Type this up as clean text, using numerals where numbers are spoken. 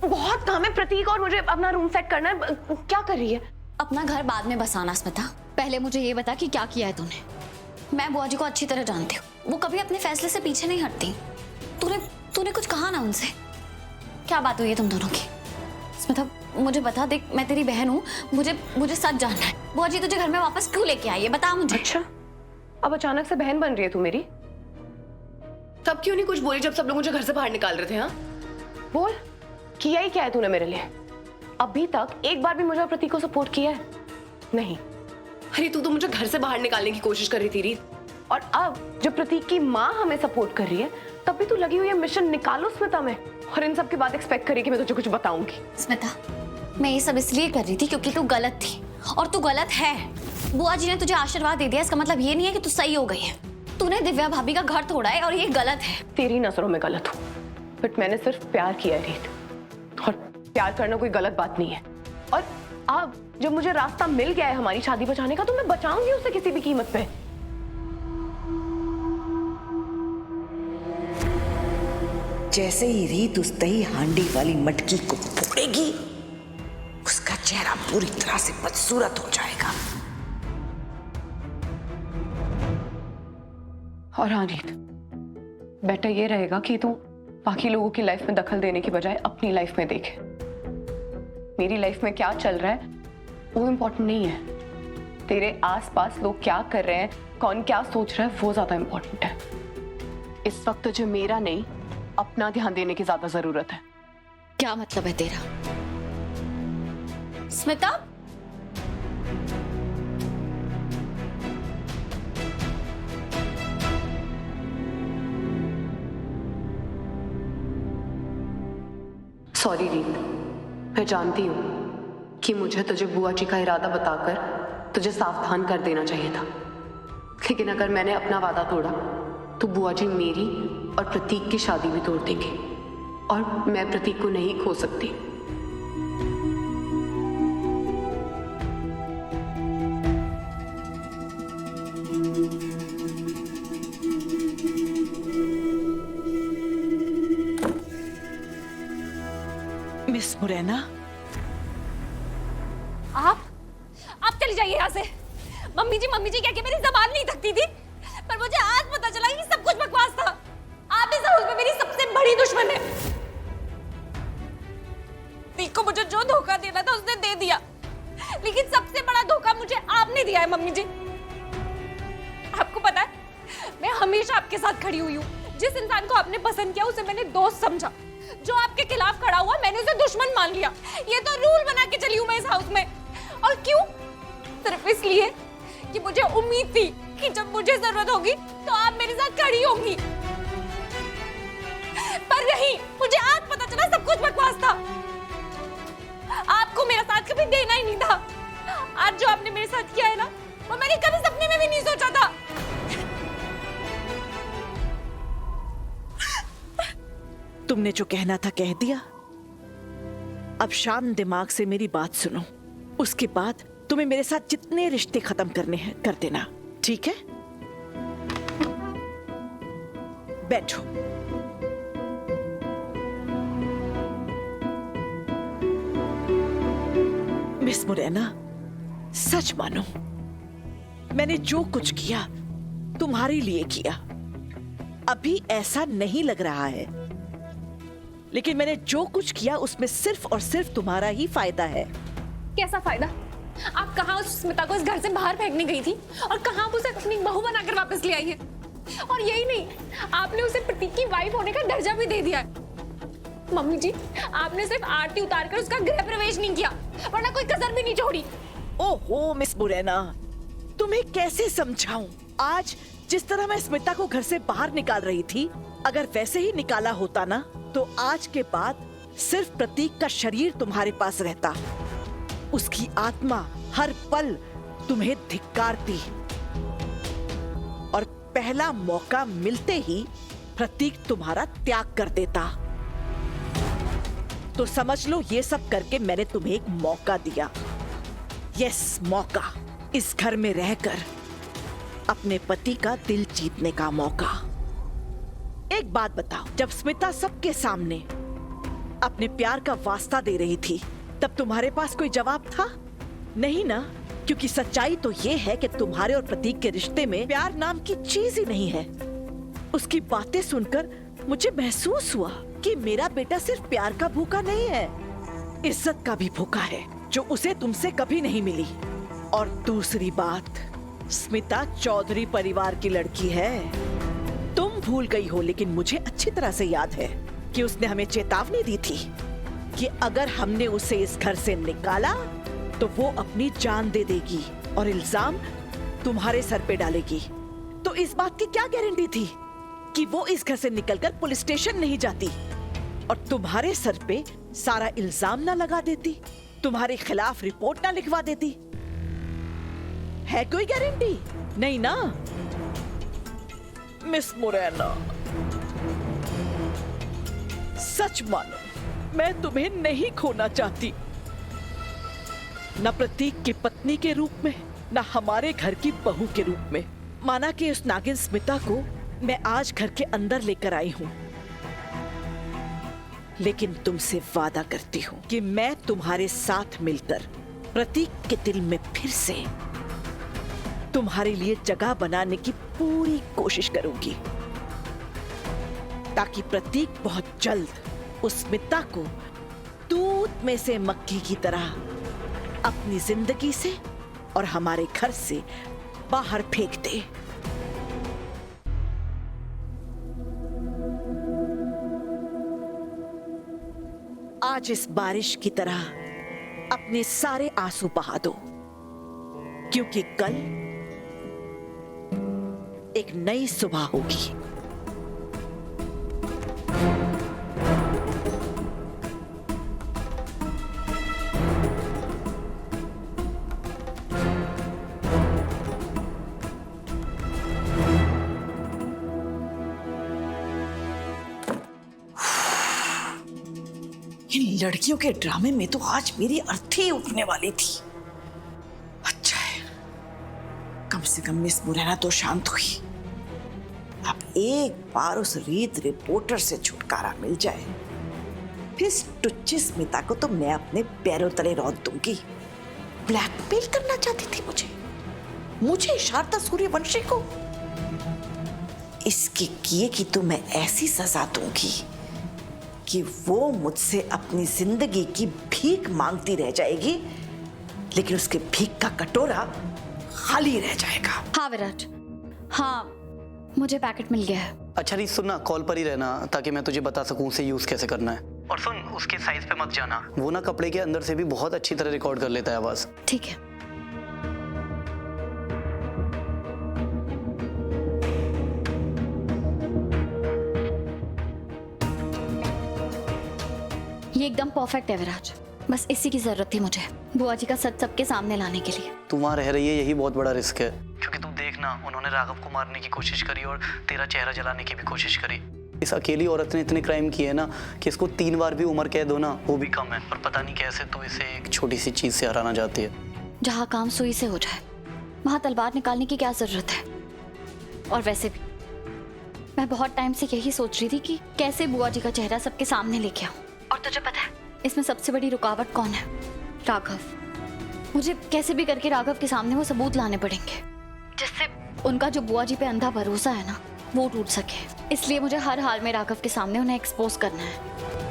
बहुत काम है प्रतीक, और मुझे अपना रूम सेट करना है। क्या कर रही है? अपना घर बाद में बसाना स्मिता, पहले मुझे ये बता कि क्या किया है तूने। मैं बुआ जी को अच्छी तरह जानती हूँ, वो कभी अपने फैसले से पीछे नहीं हटती। तूने कुछ कहा ना उनसे? क्या बात हुई है तुम दोनों की? स्मिता मुझे बता, देख मैं तेरी बहन हूँ, मुझे सच जानना है। बुआ जी तुझे घर में वापस क्यों लेके आई है, बता मुझे। अच्छा, अब अचानक से बहन बन रही है तू मेरी? तब क्यों नहीं कुछ बोली जब सब लोग मुझे घर से बाहर निकाल रहे थे? हाँ बोल, किया ही क्या है तूने मेरे लिए? अभी तक एक बार भी मुझे और प्रतीक को सपोर्ट किया है? नहीं। अरे तू तो मुझे घर से बाहर निकालने की कोशिश कर रही थी रीत, और अब जब प्रतीक की माँ हमें सपोर्ट कर रही है तब भी तू लगी हुई है मिशन निकालो स्मिता में, और इन सब के बाद एक्सपेक्ट करी कि मैं तुझे कुछ बताऊंगी। स्मिता मैं ये सब इसलिए कर रही थी क्योंकि तू गलत थी, और तू गलत है। बुआ जी ने तुझे आशीर्वाद दे दिया, इसका मतलब ये नहीं है कि तू सही हो गई है। तूने दिव्या भाभी का घर तोड़ा है और ये गलत है। तेरी नजरों में गलत हूँ, बट मैंने सिर्फ प्यार किया है रीत, और प्यार करना कोई गलत बात नहीं है। और अब जब मुझे रास्ता मिल गया है हमारी शादी बचाने का, तो मैं बचाऊंगी उसे किसी भी कीमत पे। जैसे ही रीत उस दही हांडी वाली मटकी को फोड़ेगी, उसका चेहरा पूरी तरह से बदसूरत हो जाएगा। और हाँ रीत, बेटर ये रहेगा कि तू बाकी लोगों की लाइफ में दखल देने की बजाय अपनी लाइफ में देखे। मेरी लाइफ में क्या चल रहा है वो इम्पोर्टेंट नहीं है, तेरे आसपास लोग क्या कर रहे हैं, कौन क्या सोच रहा है, वो ज्यादा इम्पोर्टेंट है। इस वक्त तुझे मेरा नहीं, अपना ध्यान देने की ज्यादा जरूरत है। क्या मतलब है तेरा? स्मिता सॉरी रीत, मैं जानती हूँ कि मुझे तुझे बुआ जी का इरादा बताकर तुझे सावधान कर देना चाहिए था, लेकिन अगर मैंने अपना वादा तोड़ा तो बुआ जी मेरी और प्रतीक की शादी भी तोड़ देंगे, और मैं प्रतीक को नहीं खो सकती। मिस मुरैना, आप चली जाइए यहाँ से। मम्मी जी क्या मेरी जबान नहीं थकती थी, पर मुझे आज पता चला कि सब कुछ बकवास था। आप इस हाउस में मेरी सबसे बड़ी दुश्मन है। को मुझे जो धोखा देना था उसने दे दिया, लेकिन सबसे बड़ा धोखा मुझे आपने दिया है मम्मी जी। आपको पता है, मैं हमेशा आपके साथ खड़ी हुई हूँ। जिस इंसान को आपने पसंद किया उसे मैंने दोस्त समझा, जो आपके खिलाफ खड़ा हुआ मैंने उसे दुश्मन मान लिया। ये तो रूल बना के चली हूँ मैं इस हाउस में। और क्यों? सिर्फ इसलिए कि मुझे उम्मीद थी कि जब मुझे जरूरत होगी तो आप मेरे साथ खड़ी होंगी, पर नहीं। मुझे आज पता चला सब कुछ बकवास था। आपको मेरा साथ कभी देना ही नहीं था। आज जो आपने मेरे साथ किया है ना, वो मैंने कभी सपने में भी नहीं सोचा था। तुमने जो कहना था कह दिया। अब शांत दिमाग से मेरी बात सुनो, उसके बाद तुम्हें मेरे साथ जितने रिश्ते खत्म करने हैं कर देना, ठीक है? बैठो। मिस मुरैना, सच मानो, मैंने जो कुछ किया तुम्हारे लिए किया। अभी ऐसा नहीं लग रहा है, लेकिन मैंने जो कुछ किया उसमें सिर्फ और सिर्फ तुम्हारा ही फायदा है। कैसा फायदा? आप कहाँ उस स्मिता को इस घर से बाहर फेंकने गई थी, और कहाँ उसे अपनी बहू बनाकर वापस ले आई है। और यही नहीं, आपने उसे प्रतीक की वाइफ होने का दर्जा भी दे दिया है। मम्मी जी, आपने सिर्फ आरती उतारकर उसका गृह प्रवेश नहीं किया, वरना कोई कसर भी नहीं छोड़ी। ओहो मिस मुरैना, तुम्हें कैसे समझाऊं? आज जिस तरह मैं स्मिता को घर से बाहर निकाल रही थी, अगर वैसे ही निकाला होता ना, तो आज के बाद सिर्फ प्रतीक का शरीर तुम्हारे पास रहता, उसकी आत्मा हर पल तुम्हें धिक्कारती, और पहला मौका मिलते ही प्रतीक तुम्हारा त्याग कर देता। तो समझ लो, ये सब करके मैंने तुम्हें एक मौका दिया। यस, मौका। इस घर में रहकर अपने पति का दिल जीतने का मौका। एक बात बताओ, जब स्मिता सबके सामने अपने प्यार का वास्ता दे रही थी, तब तुम्हारे पास कोई जवाब था? नहीं ना, क्योंकि सच्चाई तो ये है कि तुम्हारे और प्रतीक के रिश्ते में प्यार नाम की चीज ही नहीं है। उसकी बातें सुनकर मुझे महसूस हुआ कि मेरा बेटा सिर्फ प्यार का भूखा नहीं है, इज्जत का भी भूखा है, जो उसे तुमसे कभी नहीं मिली। और दूसरी बात, स्मिता चौधरी परिवार की लड़की है। तुम भूल गई हो, लेकिन मुझे अच्छी तरह से याद है कि उसने हमें चेतावनी दी थी कि अगर हमने उसे इस घर से निकाला तो वो अपनी जान दे देगी और इल्जाम तुम्हारे सर पे डालेगी। तो इस बात की क्या गारंटी थी कि वो इस घर से निकलकर पुलिस स्टेशन नहीं जाती और तुम्हारे सर पे सारा इल्जाम ना लगा देती, तुम्हारे खिलाफ रिपोर्ट ना लिखवा देती? है कोई गारंटी? नहीं ना मिस मोरेना। सच मानो, मैं तुम्हें नहीं खोना चाहती, न प्रतीक की पत्नी के रूप में, न हमारे घर की बहू के रूप में। माना कि उस नागिन स्मिता को मैं आज घर के अंदर लेकर आई हूं, लेकिन तुमसे वादा करती हूं कि मैं तुम्हारे साथ मिलकर प्रतीक के दिल में फिर से तुम्हारे लिए जगह बनाने की पूरी कोशिश करूंगी, ताकि प्रतीक बहुत जल्द उस स्मिता को दूध में से मक्खी की तरह अपनी जिंदगी से और हमारे घर से बाहर फेंक दे। आज इस बारिश की तरह अपने सारे आंसू बहा दो, क्योंकि कल एक नई सुबह होगी। इन लड़कियों के ड्रामे में तो आज मेरी अर्थी उठने वाली थी। अच्छा है, कम से कम मिस मुरैना तो शांत हुई। अब एक बार उस रीत रिपोर्टर से छुटकारा मिल जाए, फिर इस टुच्ची स्मिता को तो मैं अपने पैरों तले रौंद दूंगी। ब्लैकमेल करना चाहती थी मुझे शारदा सूर्यवंशी को। इसके किए की तो मैं ऐसी सजा दूंगी कि वो मुझसे अपनी जिंदगी की भीख मांगती रह जाएगी, लेकिन उसके भीख का कटोरा खाली रह जाएगा। हाँ विराट, हाँ मुझे पैकेट मिल गया है। अच्छा नहीं, सुनना, कॉल पर ही रहना ताकि मैं तुझे बता सकूं उसे यूज कैसे करना है। और सुन, उसके साइज पे मत जाना, वो ना कपड़े के अंदर से भी बहुत अच्छी तरह रिकॉर्ड कर लेता है आवाज। ठीक है। ये एकदम परफेक्ट है विराज, बस इसी की जरूरत थी मुझे, बुआ जी का सच सबके सामने लाने के लिए। तू वहाँ रह रही है, यही बहुत बड़ा रिस्क है, क्योंकि तू देखना, उन्होंने राघव को मारने की कोशिश करी और तेरा चेहरा जलाने की भी कोशिश करी। इस अकेली औरत ने इतने क्राइम किए ना कि इसको 3 बार भी उम्र कैद हो ना, वो भी कम है। और पता नहीं कैसे तो इसे एक छोटी सी चीज से हराना चाहती है। जहाँ काम सुई से हो जाए वहाँ तलवार निकालने की क्या जरूरत है। और वैसे भी मैं बहुत टाइम से यही सोच रही थी कि कैसे बुआ जी का चेहरा सबके सामने लेके आऊं। और तुझे पता है इसमें सबसे बड़ी रुकावट कौन है? राघव। मुझे कैसे भी करके राघव के सामने वो सबूत लाने पड़ेंगे, जिससे उनका जो बुआ जी पे अंधा भरोसा है ना, वो टूट सके। इसलिए मुझे हर हाल में राघव के सामने उन्हें एक्सपोज करना है।